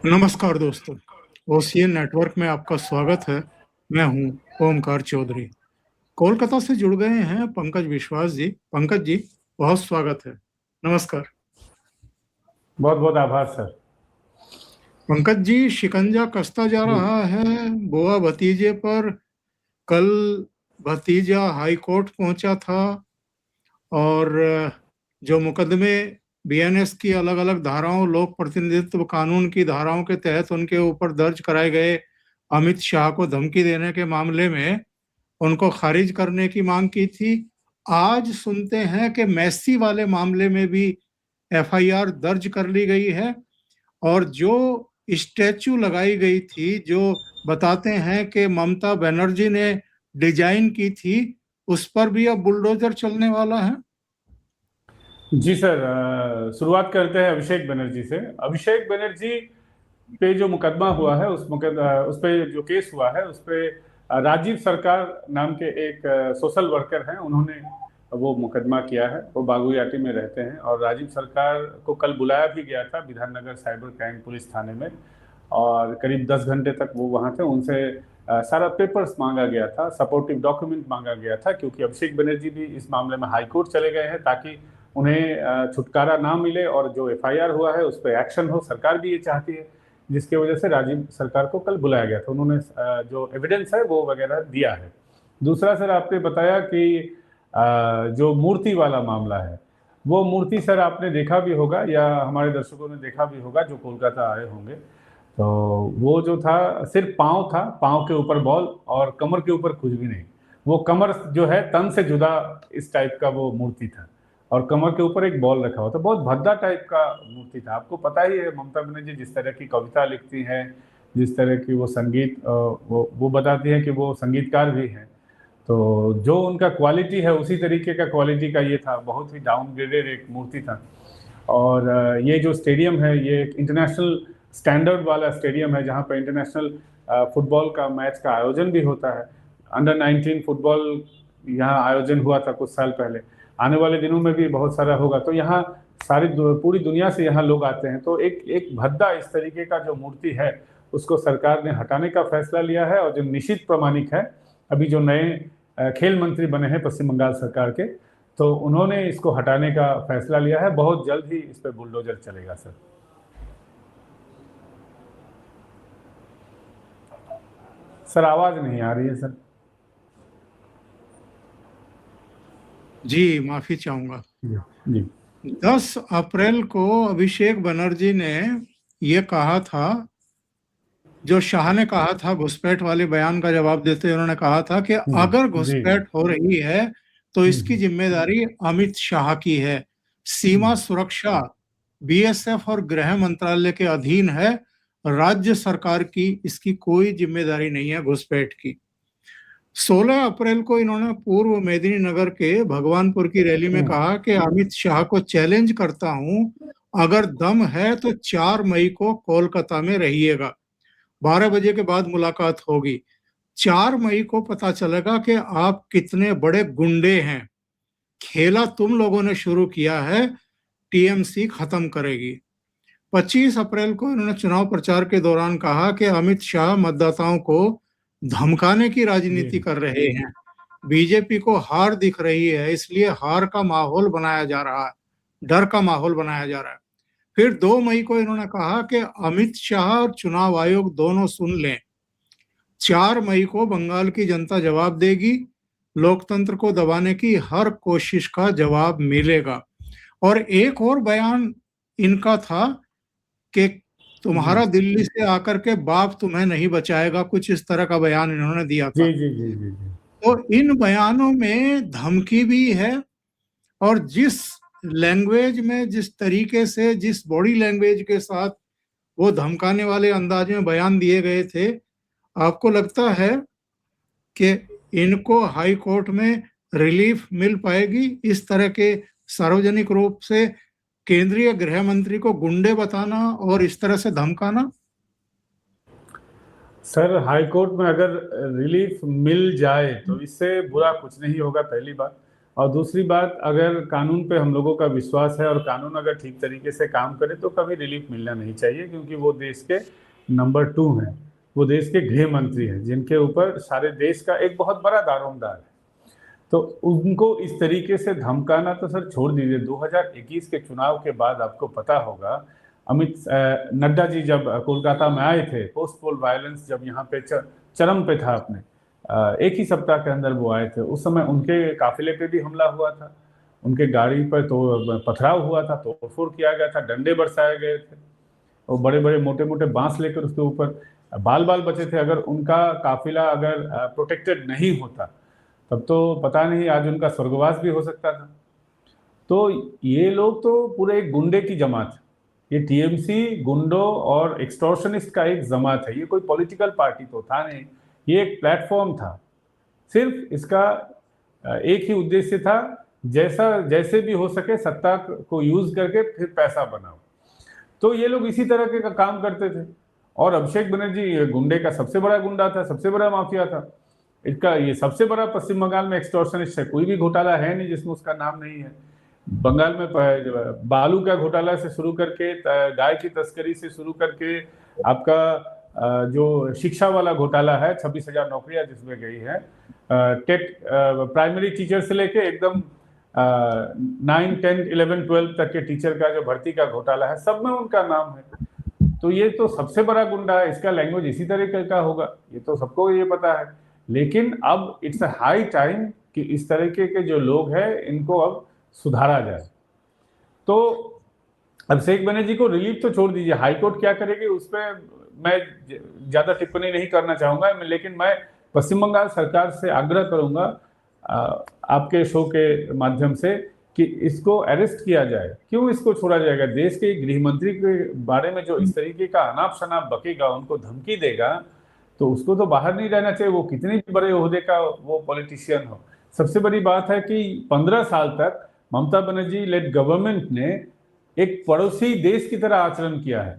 नमस्कार दोस्तों, OCN network में आपका स्वागत है। मैं हूं ओमकार चौधरी। कोलकाता से जुड़ गए हैं पंकज विश्वास जी। पंकज जी, बहुत स्वागत है। नमस्कार। बहुत बहुत आभार सर। पंकज जी, शिकंजा कसता जा जी रहा है बुआ भतीजे पर। कल भतीजा हाई कोर्ट पहुंचा था और जो मुकदमे बीएनएस की अलग अलग धाराओं, लोक प्रतिनिधित्व कानून की धाराओं के तहत उनके ऊपर दर्ज कराए गए अमित शाह को धमकी देने के मामले में उनको खारिज करने की मांग की थी। आज सुनते हैं कि मैसी वाले मामले में भी एफआईआर दर्ज कर ली गई है और जो स्टैचू लगाई गई थी, जो बताते हैं कि ममता बनर्जी ने डिजाइन की थी, उस पर भी अब बुलडोजर चलने वाला है। जी सर, शुरुआत करते हैं अभिषेक बनर्जी से। अभिषेक बनर्जी पे जो मुकदमा हुआ है उस पे जो केस हुआ है उस पे राजीव सरकार नाम के एक सोशल वर्कर हैं, उन्होंने वो मुकदमा किया है। वो बागुयाटी में रहते हैं और राजीव सरकार को कल बुलाया भी गया था विधाननगर साइबर क्राइम पुलिस थाने में और करीब 10 घंटे तक वो वहाँ थे। उनसे सारा पेपर्स मांगा गया था, सपोर्टिव डॉक्यूमेंट मांगा गया था, क्योंकि अभिषेक बनर्जी भी इस मामले में हाई कोर्ट चले गए हैं ताकि उन्हें छुटकारा ना मिले और जो एफआईआर हुआ है उस पर एक्शन हो। सरकार भी ये चाहती है, जिसकी वजह से राजीव सरकार को कल बुलाया गया था। उन्होंने जो एविडेंस है वो वगैरह दिया है। दूसरा सर, आपने बताया कि जो मूर्ति वाला मामला है, वो मूर्ति सर आपने देखा भी होगा या हमारे दर्शकों ने देखा भी होगा जो कोलकाता आए होंगे। तो वो जो था सिर्फ पाँव था, पाँव के ऊपर बॉल और कमर के ऊपर कुछ भी नहीं। वो कमर जो है तन से जुदा इस टाइप का वो मूर्ति था और कमर के ऊपर एक बॉल रखा हुआ था। बहुत भद्दा टाइप का मूर्ति था। आपको पता ही है ममता बनर्जी जिस तरह की कविता लिखती हैं, जिस तरह की वो संगीत वो बताती है कि वो संगीतकार भी हैं। तो जो उनका क्वालिटी है उसी तरीके का क्वालिटी का ये था। बहुत ही डाउनग्रेडेड एक मूर्ति था। और ये जो स्टेडियम है ये एक इंटरनेशनल स्टैंडर्ड वाला स्टेडियम है जहाँ पर इंटरनेशनल फुटबॉल का मैच का आयोजन भी होता है। अंडर 19 फुटबॉल यहाँ आयोजन हुआ था कुछ साल पहले। आने वाले दिनों में भी बहुत सारा होगा। तो यहाँ पूरी दुनिया से यहाँ लोग आते हैं। तो एक भद्दा इस तरीके का जो मूर्ति है उसको सरकार ने हटाने का फैसला लिया है। और जो निशित प्रामाणिक है, अभी जो नए खेल मंत्री बने हैं पश्चिम बंगाल सरकार के, तो उन्होंने इसको हटाने का फैसला लिया है। बहुत जल्द ही इस पर बुलडोजर चलेगा सर। सर आवाज नहीं आ रही है सर। जी, माफी चाहूंगा। जी 10 अप्रैल को अभिषेक बनर्जी ने ये कहा था, जो शाह ने कहा था घुसपैठ वाले बयान का जवाब देते हुए उन्होंने कहा था कि अगर जी घुसपैठ हो रही है तो इसकी जिम्मेदारी अमित शाह की है। सीमा सुरक्षा बीएसएफ और गृह मंत्रालय के अधीन है, राज्य सरकार की इसकी कोई जिम्मेदारी नहीं है घुसपैठ की। 16 अप्रैल को इन्होंने पूर्व मेदिनीनगर के भगवानपुर की रैली में कहा कि अमित शाह को चैलेंज करता हूं, अगर दम है तो 4 मई को कोलकाता में रहिएगा, 12 बजे के बाद मुलाकात होगी। 4 मई को पता चलेगा कि आप कितने बड़े गुंडे हैं। खेला तुम लोगों ने शुरू किया है, टीएमसी खत्म करेगी। 25 अप्रैल को इन्होंने चुनाव प्रचार के दौरान कहा कि अमित शाह मतदाताओं को धमकाने की राजनीति कर रहे हैं, बीजेपी को हार दिख रही है, इसलिए हार का माहौल बनाया जा रहा है, डर का माहौल बनाया जा रहा है। फिर 2 मई को इन्होंने कहा कि अमित शाह और चुनाव आयोग दोनों सुन लें, 4 मई को बंगाल की जनता जवाब देगी, लोकतंत्र को दबाने की हर कोशिश का जवाब मिलेगा। और एक और बयान इनका था कि तुम्हारा दिल्ली से आकर के बाप तुम्हें नहीं बचाएगा, कुछ इस तरह का बयान इन्होंने दिया था। जी। तो इन बयानों में धमकी भी है और जिस लैंग्वेज में, जिस तरीके से, जिस बॉडी लैंग्वेज के साथ वो धमकाने वाले अंदाज में बयान दिए गए थे, आपको लगता है कि इनको हाई कोर्ट में रिलीफ मिल पाएगी? इस तरह के सार्वजनिक रूप से केंद्रीय गृह मंत्री को गुंडे बताना और इस तरह से धमकाना। सर हाई कोर्ट में अगर रिलीफ मिल जाए तो इससे बुरा कुछ नहीं होगा, पहली बात। और दूसरी बात, अगर कानून पे हम लोगों का विश्वास है और कानून अगर ठीक तरीके से काम करे तो कभी रिलीफ मिलना नहीं चाहिए, क्योंकि वो देश के नंबर 2 हैं, वो देश के गृह मंत्री हैं, जिनके ऊपर सारे देश का एक बहुत बड़ा दारोमदार है। तो उनको इस तरीके से धमकाना तो सर छोड़ दीजिए। 2021 के चुनाव के बाद आपको पता होगा, नड्डा जी जब कोलकाता में आए थे, पोस्ट पोल वायलेंस जब यहाँ पे चरम पे था अपने, एक ही सप्ताह के अंदर वो आए थे। उस समय उनके काफिले पे भी हमला हुआ था, उनके गाड़ी पर तो पथराव हुआ था, तोड़फोड़ किया गया था, डंडे बरसाए गए थे, और बड़े बड़े मोटे मोटे बांस लेकर उसके ऊपर बाल बाल बचे थे। अगर उनका काफिला अगर प्रोटेक्टेड नहीं होता तब तो पता नहीं आज उनका स्वर्गवास भी हो सकता था। तो ये लोग तो पूरे एक गुंडे की जमात है, ये टीएमसी गुंडों और एक्सटॉर्शनिस्ट का एक जमात है। ये कोई पॉलिटिकल पार्टी तो था नहीं, ये एक प्लेटफॉर्म था। सिर्फ इसका एक ही उद्देश्य था, जैसे भी हो सके सत्ता को यूज करके फिर पैसा बनाओ। तो ये लोग इसी तरह के का काम करते थे। और अभिषेक बनर्जी गुंडे का सबसे बड़ा गुंडा था, सबसे बड़ा माफिया था। इसका ये सबसे बड़ा पश्चिम बंगाल में एक्सटॉर्शनिस्ट है। कोई भी घोटाला है नहीं जिसमें उसका नाम नहीं है। बंगाल में बालू का घोटाला से शुरू करके, गाय की तस्करी से शुरू करके, आपका जो शिक्षा वाला घोटाला है, 26,000 नौकरियां जिसमें गई है, टेट प्राइमरी टीचर से लेके एकदम 9, 10, 11, 12 तक के टीचर का जो भर्ती का घोटाला है, सब में उनका नाम है। तो ये तो सबसे बड़ा गुंडा है, इसका लैंग्वेज इसी तरह का होगा, ये तो सबको ये पता है। लेकिन अब इट्स अ हाई टाइम कि इस तरीके के जो लोग हैं इनको अब सुधारा जाए। तो अभिषेक बनर्जी को रिलीफ तो छोड़ दीजिए, हाईकोर्ट क्या करेगी उस पर मैं ज्यादा टिप्पणी नहीं करना चाहूंगा, लेकिन मैं पश्चिम बंगाल सरकार से आग्रह करूंगा आपके शो के माध्यम से कि इसको अरेस्ट किया जाए। क्यों इसको छोड़ा जाएगा? देश के गृह मंत्री के बारे में जो इस तरीके का अनाप शनाप बकेगा, उनको धमकी देगा, तो उसको तो बाहर नहीं रहना चाहिए, वो कितने बड़े ओहदे का वो पॉलिटिशियन हो। सबसे बड़ी बात है कि 15 साल तक ममता बनर्जी लेड गवर्नमेंट ने एक पड़ोसी देश की तरह आचरण किया है।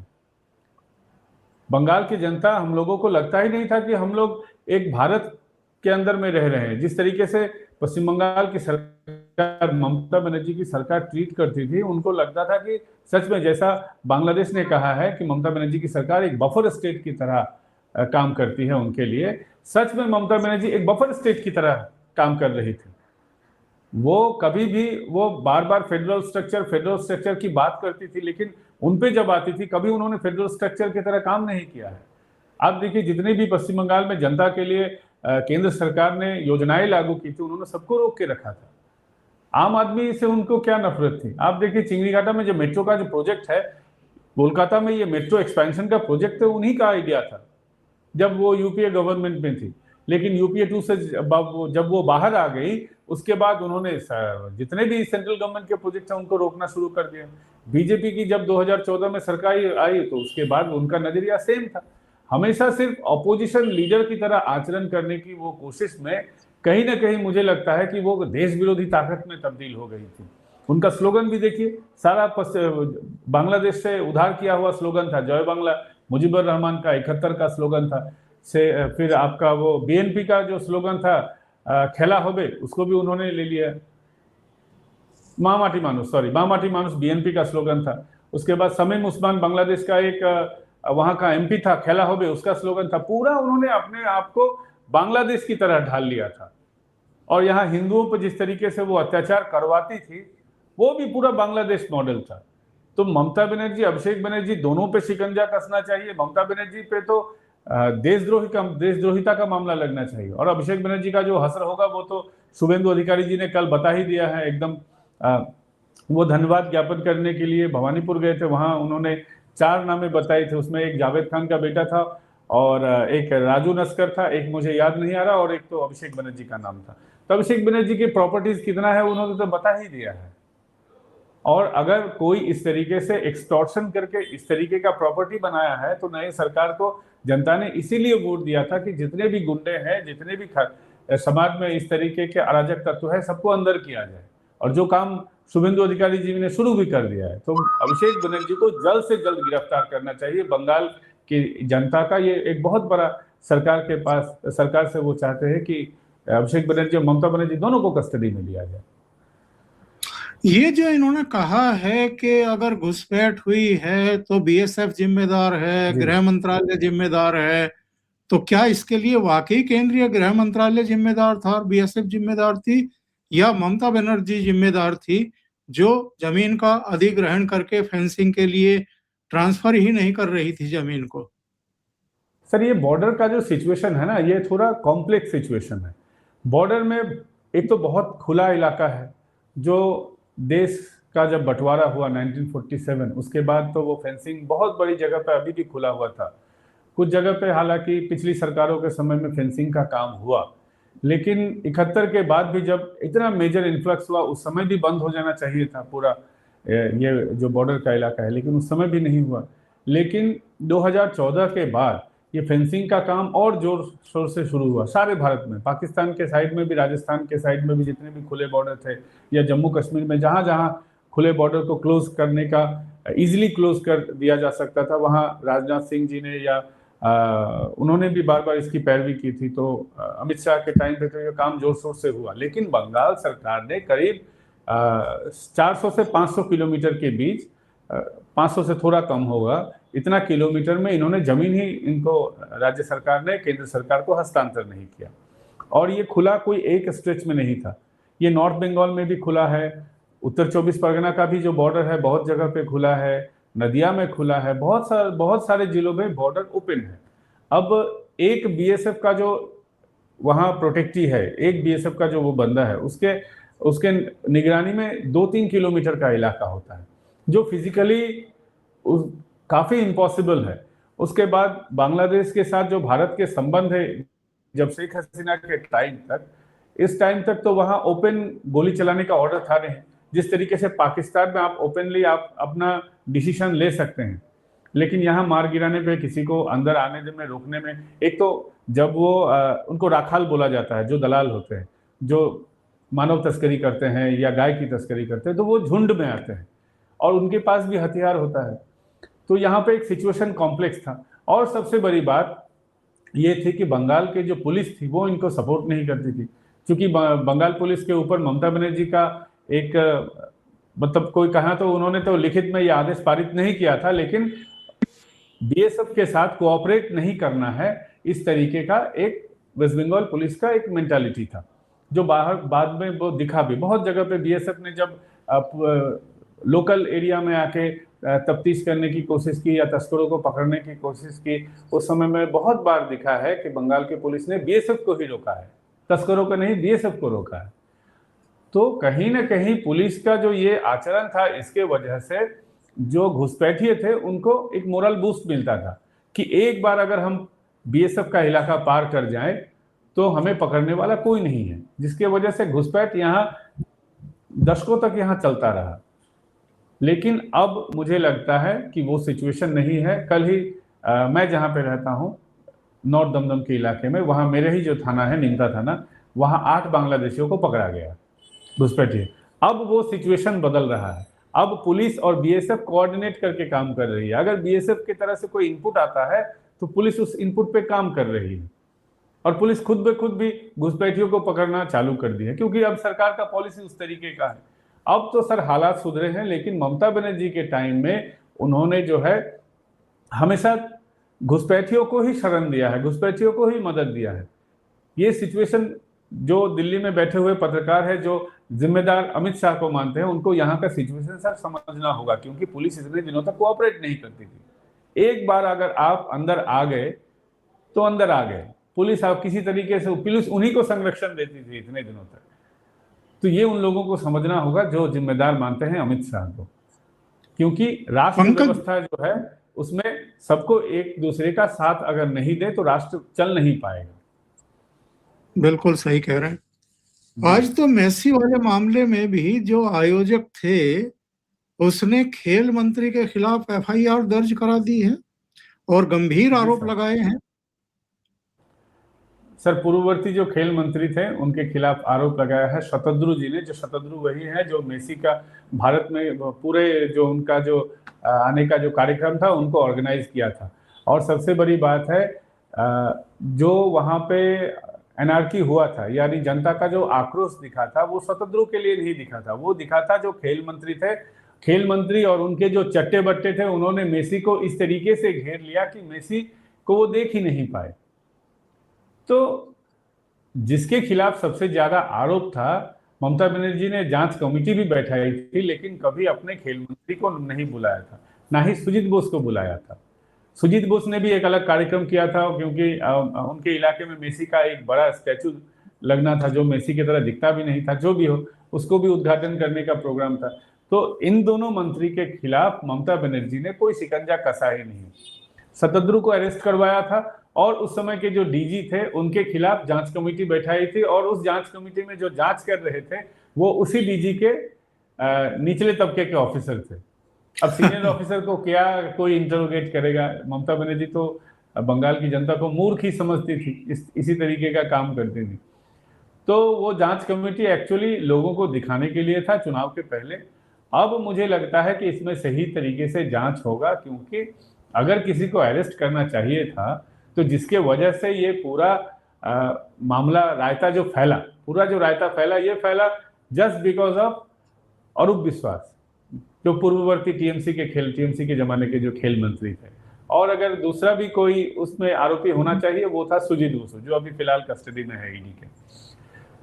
बंगाल की जनता, हम लोगों को लगता ही नहीं था कि हम लोग एक भारत के अंदर में रह रहे हैं। जिस तरीके से पश्चिम बंगाल की सरकार, ममता बनर्जी की सरकार ट्रीट करती थी, उनको लगता था कि सच में, जैसा बांग्लादेश ने कहा है कि ममता बनर्जी की सरकार एक बफर स्टेट की तरह काम करती है उनके लिए, सच में ममता बनर्जी एक बफर स्टेट की तरह काम कर रही थी। वो कभी भी, वो बार बार फेडरल स्ट्रक्चर की बात करती थी, लेकिन उन पे जब आती थी कभी उन्होंने फेडरल स्ट्रक्चर की तरह काम नहीं किया है। आप देखिए, जितने भी पश्चिम बंगाल में जनता के लिए केंद्र सरकार ने योजनाएं लागू की थी, उन्होंने सबको रोक के रखा था। आम आदमी से उनको क्या नफरत थी? आप देखिए, चिंगरीघाटा में जो मेट्रो का जो प्रोजेक्ट है, कोलकाता में ये मेट्रो एक्सपेंशन का प्रोजेक्ट है, उन्हीं का आइडिया था जब वो यूपीए गवर्नमेंट में थी। लेकिन यूपीए 2 से जब वो बाहर आ गई, उसके बाद उन्होंने जितने भी सेंट्रल गवर्नमेंट के प्रोजेक्ट हैं उनको रोकना शुरू कर दिया। बीजेपी की जब 2014 में सरकार आई तो उसके बाद उनका नजरिया सेम था, हमेशा सिर्फ अपोजिशन लीडर की तरह आचरण करने की वो कोशिश में कहीं ना कहीं मुझे लगता है कि वो देश विरोधी ताकत में तब्दील हो गई थी। उनका स्लोगन भी देखिए, सारा बांग्लादेश से उधार किया हुआ स्लोगन था, जय बांग्ला, मुजीबुर रहमान का 71 का स्लोगन था। से फिर आपका वो बीएनपी का जो स्लोगन था, खेला होबे, उसको भी उन्होंने ले लिया। मामाटी मानुष बीएनपी का स्लोगन था। उसके बाद समीम उस्मान बांग्लादेश का एक वहां का एमपी था, खेला होबे, उसका स्लोगन था। पूरा उन्होंने अपने आप को बांग्लादेश की तरह ढाल लिया था। और यहाँ हिंदुओं पर जिस तरीके से वो अत्याचार करवाती थी, वो भी पूरा बांग्लादेश मॉडल था। तो ममता बनर्जी, अभिषेक बनर्जी, दोनों पे शिकंजा कसना चाहिए। ममता बनर्जी पे तो देशद्रोहिता का मामला लगना चाहिए, और अभिषेक बनर्जी का जो हसर होगा वो तो शुभेंदु अधिकारी जी ने कल बता ही दिया है एकदम। वो धन्यवाद ज्ञापन करने के लिए भवानीपुर गए थे, वहां उन्होंने 4 नामे बताए थे। उसमें एक जावेद खान का बेटा था, और एक राजू नस्कर था, एक मुझे याद नहीं आ रहा, और एक तो अभिषेक बनर्जी का नाम था। तो अभिषेक बनर्जी की प्रॉपर्टीज कितना है उन्होंने तो बता ही दिया है। और अगर कोई इस तरीके से एक्सटॉर्शन करके इस तरीके का प्रॉपर्टी बनाया है, तो नई सरकार को जनता ने इसीलिए वोट दिया था कि जितने भी गुंडे हैं, जितने भी समाज में इस तरीके के अराजक तत्व है, सबको अंदर किया जाए। और जो काम शुभेंदु अधिकारी जी ने शुरू भी कर दिया है, तो अभिषेक बनर्जी को जल्द से जल्द गिरफ्तार करना चाहिए। बंगाल की जनता का ये एक बहुत बड़ा सरकार से वो चाहते हैं कि अभिषेक बनर्जी और ममता बनर्जी दोनों को कस्टडी में लिया जाए। ये जो इन्होंने कहा है कि अगर घुसपैठ हुई है तो बीएसएफ जिम्मेदार है, जी गृह मंत्रालय जिम्मेदार है, तो क्या इसके लिए वाकई केंद्रीय गृह मंत्रालय जिम्मेदार था और बीएसएफ जिम्मेदार थी, या ममता बनर्जी जिम्मेदार थी जो जमीन का अधिग्रहण करके फेंसिंग के लिए ट्रांसफर ही नहीं कर रही थी जमीन को? सर, ये बॉर्डर का जो सिचुएशन है ना, ये थोड़ा कॉम्प्लेक्स सिचुएशन है। बॉर्डर में एक तो बहुत खुला इलाका है, जो देश का जब बंटवारा हुआ 1947 उसके बाद तो वो फेंसिंग बहुत बड़ी जगह पे अभी भी खुला हुआ था। कुछ जगह पे हालांकि पिछली सरकारों के समय में फेंसिंग का काम हुआ, लेकिन 71 के बाद भी जब इतना मेजर इन्फ्लक्स हुआ उस समय भी बंद हो जाना चाहिए था पूरा ये जो बॉर्डर का इलाका है, लेकिन उस समय भी नहीं हुआ। लेकिन 2014 के बाद ये फेंसिंग का काम और जोर शोर से शुरू हुआ सारे भारत में, पाकिस्तान के साइड में भी, राजस्थान के साइड में भी जितने भी खुले बॉर्डर थे, या जम्मू कश्मीर में जहां जहां खुले बॉर्डर को क्लोज करने का इजीली क्लोज कर दिया जा सकता था, वहां राजनाथ सिंह जी ने या उन्होंने भी बार बार इसकी पैरवी की थी। तो अमित शाह के टाइम पे तो ये काम जोर शोर से हुआ, लेकिन बंगाल सरकार ने करीब 400 से 500 किलोमीटर के बीच, 500 से थोड़ा कम होगा, इतना किलोमीटर में इन्होंने जमीन ही इनको राज्य सरकार ने केंद्र सरकार को हस्तांतर नहीं किया। और ये खुला कोई एक स्ट्रेच में नहीं था, ये नॉर्थ बंगाल में भी खुला है, उत्तर 24 परगना का भी जो बॉर्डर है बहुत जगह पे खुला है, नदिया में खुला है, बहुत सारे जिलों में बॉर्डर ओपन है। अब एक बीएसएफ का जो वहां प्रोटेक्टी है, एक बीएसएफ का जो वो बंदा है, उसके उसके निगरानी में 2-3 किलोमीटर का इलाका होता है, जो फिजिकली काफी इम्पॉसिबल है। उसके बाद बांग्लादेश के साथ जो भारत के संबंध है, जब शेख हसीना के टाइम तक, इस टाइम तक तो वहां ओपन गोली चलाने का ऑर्डर था नहीं। जिस तरीके से पाकिस्तान में आप ओपनली आप अपना डिसीजन ले सकते हैं, लेकिन यहाँ मार गिराने पे, किसी को अंदर आने में रोकने में, एक तो जब वो उनको राखाल बोला जाता है, जो दलाल होते हैं, जो मानव तस्करी करते हैं या गाय की तस्करी करते हैं, तो वो झुंड में आते हैं और उनके पास भी हथियार होता है। तो यहाँ पे एक सिचुएशन कॉम्प्लेक्स था। और सबसे बड़ी बात ये थी कि बंगाल के जो पुलिस थी वो इनको सपोर्ट नहीं करती थी, क्योंकि बंगाल पुलिस के ऊपर ममता बनर्जी का एक मतलब कोई कहा तो उन्होंने तो लिखित में ये आदेश पारित नहीं किया था, लेकिन बीएसएफ के साथ कोऑपरेट नहीं करना है, इस तरीके का एक वेस्ट बंगाल पुलिस का एक मेंटालिटी था, जो बाहर बाद में वो दिखा भी। बहुत जगह पे बीएसएफ ने जब लोकल एरिया में आके तफ्तीश करने की कोशिश की या तस्करों को पकड़ने की कोशिश की, उस समय में बहुत बार दिखा है कि बंगाल की पुलिस ने बीएसएफ को ही रोका है, तस्करों को नहीं, बीएसएफ को रोका है। तो कहीं ना कहीं पुलिस का जो ये आचरण था, इसके वजह से जो घुसपैठिए थे उनको एक मोरल बूस्ट मिलता था कि एक बार अगर हम बीएसएफ का इलाका पार कर जाएं तो हमें पकड़ने वाला कोई नहीं है, जिसके वजह से घुसपैठ यहाँ दशकों तक यहाँ चलता रहा। लेकिन अब मुझे लगता है कि वो सिचुएशन नहीं है। कल ही मैं जहाँ पे रहता हूँ नॉर्थ दमदम के इलाके में, वहाँ मेरे ही जो थाना है, निमता थाना, वहाँ 8 बांग्लादेशियों को पकड़ा गया घुसपैठिए। अब वो सिचुएशन बदल रहा है, अब पुलिस और बीएसएफ कोऑर्डिनेट करके काम कर रही है। अगर बीएसएफ की तरह से कोई इनपुट आता है तो पुलिस उस इनपुट पे काम कर रही है, और पुलिस खुद ब खुद भी घुसपैठियों को पकड़ना चालू कर दी है, क्योंकि अब सरकार का पॉलिसी उस तरीके का है। अब तो सर हालात सुधरे हैं, लेकिन ममता बनर्जी के टाइम में उन्होंने जो है हमेशा घुसपैठियों को ही शरण दिया है, घुसपैठियों को ही मदद दिया है। ये सिचुएशन जो दिल्ली में बैठे हुए पत्रकार है, जो जिम्मेदार अमित शाह को मानते हैं, उनको यहाँ का सिचुएशन सर समझना होगा, क्योंकि पुलिस इतने दिनों तक कोऑपरेट नहीं करती थी। एक बार अगर आप अंदर आ गए तो अंदर आ गए, पुलिस आप किसी तरीके से, पुलिस उन्हीं को संरक्षण देती थी इतने दिनों तक। तो ये उन लोगों को समझना होगा जो जिम्मेदार मानते हैं अमित शाह को, क्योंकि राष्ट्र व्यवस्था जो है उसमें सबको एक दूसरे का साथ अगर नहीं दे तो राष्ट्र चल नहीं पाएगा। बिल्कुल सही कह रहे हैं। आज तो मेसी वाले मामले में भी जो आयोजक थे उसने खेल मंत्री के खिलाफ एफआईआर दर्ज करा दी है और गंभीर आरोप लगाए हैं। सर, पूर्ववर्ती जो खेल मंत्री थे उनके खिलाफ आरोप लगाया है शतद्रु जी ने, जो शतद्रु वही है जो मेसी का भारत में पूरे जो उनका जो आने का जो कार्यक्रम था उनको ऑर्गेनाइज किया था। और सबसे बड़ी बात है, जो वहाँ पे एनार्की हुआ था, यानी जनता का जो आक्रोश दिखा था वो शतद्रु के लिए नहीं दिखा था, वो दिखा था जो खेल मंत्री थे, खेल मंत्री और उनके जो चट्टे बट्टे थे, उन्होंने मेसी को इस तरीके से घेर लिया कि मेसी को वो देख ही नहीं पाए। तो जिसके खिलाफ सबसे ज्यादा आरोप था, ममता बनर्जी ने जांच कमेटी भी बैठाई थी, लेकिन कभी अपने खेल मंत्री को नहीं बुलाया था, ना ही सुजीत बोस को बुलाया था। सुजीत बोस ने भी एक अलग कार्यक्रम किया था, क्योंकि उनके इलाके में मेसी का एक बड़ा स्टैचू लगना था जो मेसी की तरह दिखता भी नहीं था, जो भी हो उसको भी उद्घाटन करने का प्रोग्राम था। तो इन दोनों मंत्री के खिलाफ ममता बनर्जी ने कोई शिकंजा कसा ही नहीं। शतद्रु को अरेस्ट करवाया था और उस समय के जो डीजी थे उनके खिलाफ जांच कमेटी बैठाई थी, और उस जांच कमेटी में जो जांच कर रहे थे वो उसी डीजी के निचले तबके के ऑफिसर थे। अब सीनियर ऑफिसर को क्या कोई इंटरोगेट करेगा? ममता बनर्जी तो बंगाल की जनता को मूर्ख ही समझती थी, इसी तरीके का काम करती थी। तो वो जांच कमेटी एक्चुअली लोगों को दिखाने के लिए था चुनाव के पहले। अब मुझे लगता है कि इसमें सही तरीके से जांच होगा, क्योंकि अगर किसी को अरेस्ट करना चाहिए था तो जिसके वजह से ये पूरा मामला रायता जो फैला, पूरा जो रायता फैला, ये फैला जस्ट बिकॉज ऑफ अरूप विश्वास, जो पूर्ववर्ती टीएमसी के जमाने के जो खेल मंत्री थे। और अगर दूसरा भी कोई उसमें आरोपी होना चाहिए वो था सुजीत बसु, जो अभी फिलहाल कस्टडी में है ईडी के।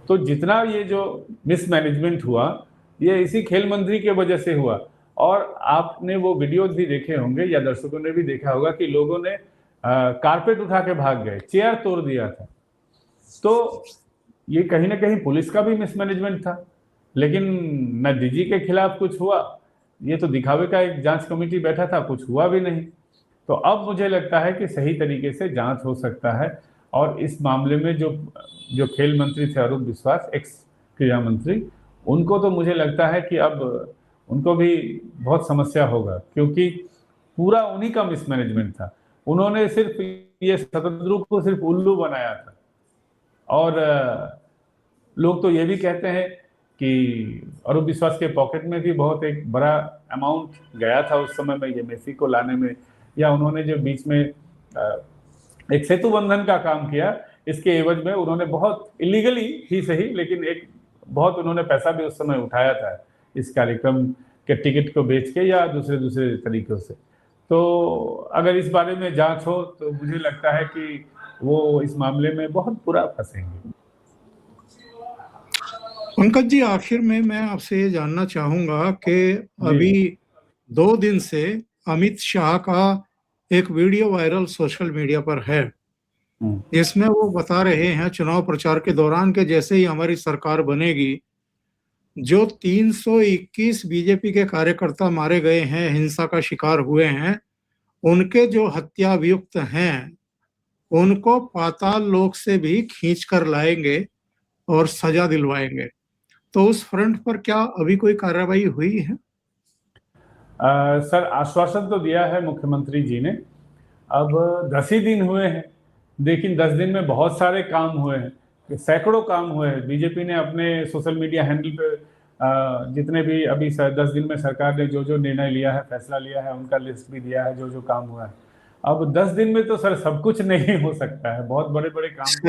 तो जितना ये जो मिसमैनेजमेंट हुआ ये इसी खेल मंत्री के वजह से हुआ। और आपने वो वीडियोज भी देखे होंगे या दर्शकों ने भी देखा होगा कि लोगों ने कारपेट उठा के भाग गए, चेयर तोड़ दिया था। तो ये कहीं ना कहीं पुलिस का भी मिसमैनेजमेंट था, लेकिन न डीजी के खिलाफ कुछ हुआ, ये तो दिखावे का एक जांच कमेटी बैठा था, कुछ हुआ भी नहीं। तो अब मुझे लगता है कि सही तरीके से जांच हो सकता है, और इस मामले में जो खेल मंत्री थे अरूप विश्वास, एक्स क्रीड़ा मंत्री, उनको तो मुझे लगता है कि अब उनको भी बहुत समस्या होगा, क्योंकि पूरा उन्हीं का मिसमैनेजमेंट था। उन्होंने सिर्फ ये शतद्रु को सिर्फ उल्लू बनाया था। और लोग तो ये भी कहते हैं कि अरूप विश्वास के पॉकेट में भी बहुत एक बड़ा अमाउंट गया था उस समय में ये मेसी को लाने में, या उन्होंने जो बीच में एक सेतु बंधन का काम किया, इसके एवज में उन्होंने बहुत इलीगली ही सही, लेकिन एक बहुत उन्होंने पैसा भी उस समय उठाया था इस कार्यक्रम के टिकट को बेच के या दूसरे तरीकों से। तो अगर इस बारे में जांच हो तो मुझे लगता है कि वो इस मामले में बहुत बुरा फंसेंगे। पंकज जी, आखिर में मैं आपसे ये जानना चाहूंगा कि अभी 2 दिन से अमित शाह का एक वीडियो वायरल सोशल मीडिया पर है, इसमें वो बता रहे हैं चुनाव प्रचार के दौरान के जैसे ही हमारी सरकार बनेगी, जो 321 बीजेपी के कार्यकर्ता मारे गए हैं, हिंसा का शिकार हुए हैं, उनके जो हत्या अभियुक्त हैं उनको पाताल लोक से भी खींच कर लाएंगे और सजा दिलवाएंगे। तो उस फ्रंट पर क्या अभी कोई कार्रवाई हुई है? सर, आश्वासन तो दिया है मुख्यमंत्री जी ने। अब 10 ही दिन हुए हैं, लेकिन 10 दिन में बहुत सारे काम हुए हैं, सैकड़ों काम हुए हैं। बीजेपी ने अपने सोशल मीडिया हैंडल पे जितने भी अभी 10 दिन में सरकार ने जो निर्णय लिया है, फैसला लिया है, उनका लिस्ट भी दिया है, जो काम हुआ है। अब 10 दिन में तो सर सब कुछ नहीं हो सकता है, बहुत बड़े बड़े काम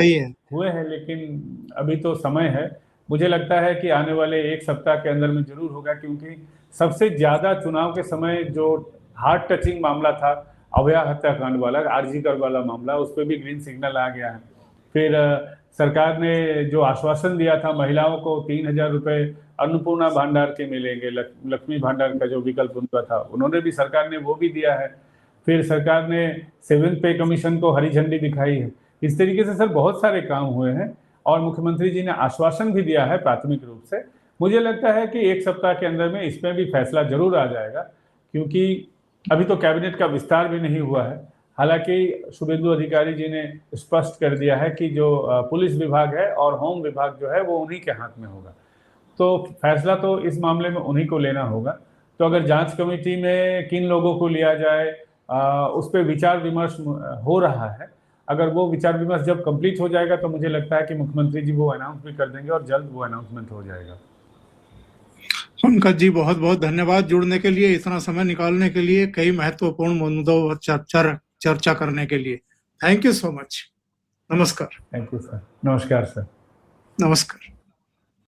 हुए हैं, लेकिन अभी तो समय है। मुझे लगता है कि आने वाले 1 सप्ताह के अंदर में जरूर होगा, क्योंकि सबसे ज्यादा चुनाव के समय जो हार्ट टचिंग मामला था अभया हत्याकांड वाला, आरजीकर वाला मामला, उस पर भी ग्रीन सिग्नल आ गया है। फिर सरकार ने जो आश्वासन दिया था महिलाओं को 3000 रुपए अन्नपूर्णा भंडार के मिलेंगे, लक्ष्मी भंडार का जो विकल्प उनका था, उन्होंने भी, सरकार ने वो भी दिया है। फिर सरकार ने 7th पे कमीशन को हरी झंडी दिखाई है। इस तरीके से सर बहुत सारे काम हुए हैं, और मुख्यमंत्री जी ने आश्वासन भी दिया है प्राथमिक रूप से। मुझे लगता है कि 1 सप्ताह के अंदर में इसमें भी फैसला जरूर आ जाएगा, क्योंकि अभी तो कैबिनेट का विस्तार भी नहीं हुआ है। हालांकि शुभेंदु अधिकारी जी ने स्पष्ट कर दिया है कि जो पुलिस विभाग है और होम विभाग जो है वो उन्हीं के हाथ में होगा, तो फैसला तो इस मामले में उन्हीं को लेना होगा। तो अगर जांच कमेटी में किन लोगों को लिया जाए, उस पर विचार विमर्श हो रहा है। अगर वो विचार विमर्श जब कंप्लीट हो जाएगा तो मुझे लगता है कि मुख्यमंत्री जी वो अनाउंस भी कर देंगे और जल्द वो अनाउंसमेंट हो जाएगा। पंकज जी, बहुत बहुत धन्यवाद जुड़ने के लिए, इतना समय निकालने के लिए, कई महत्वपूर्ण मुद्दों पर चर्चा करने के लिए। Thank you so much. नमस्कार। Thank you sir. नमस्कार सर। नमस्कार।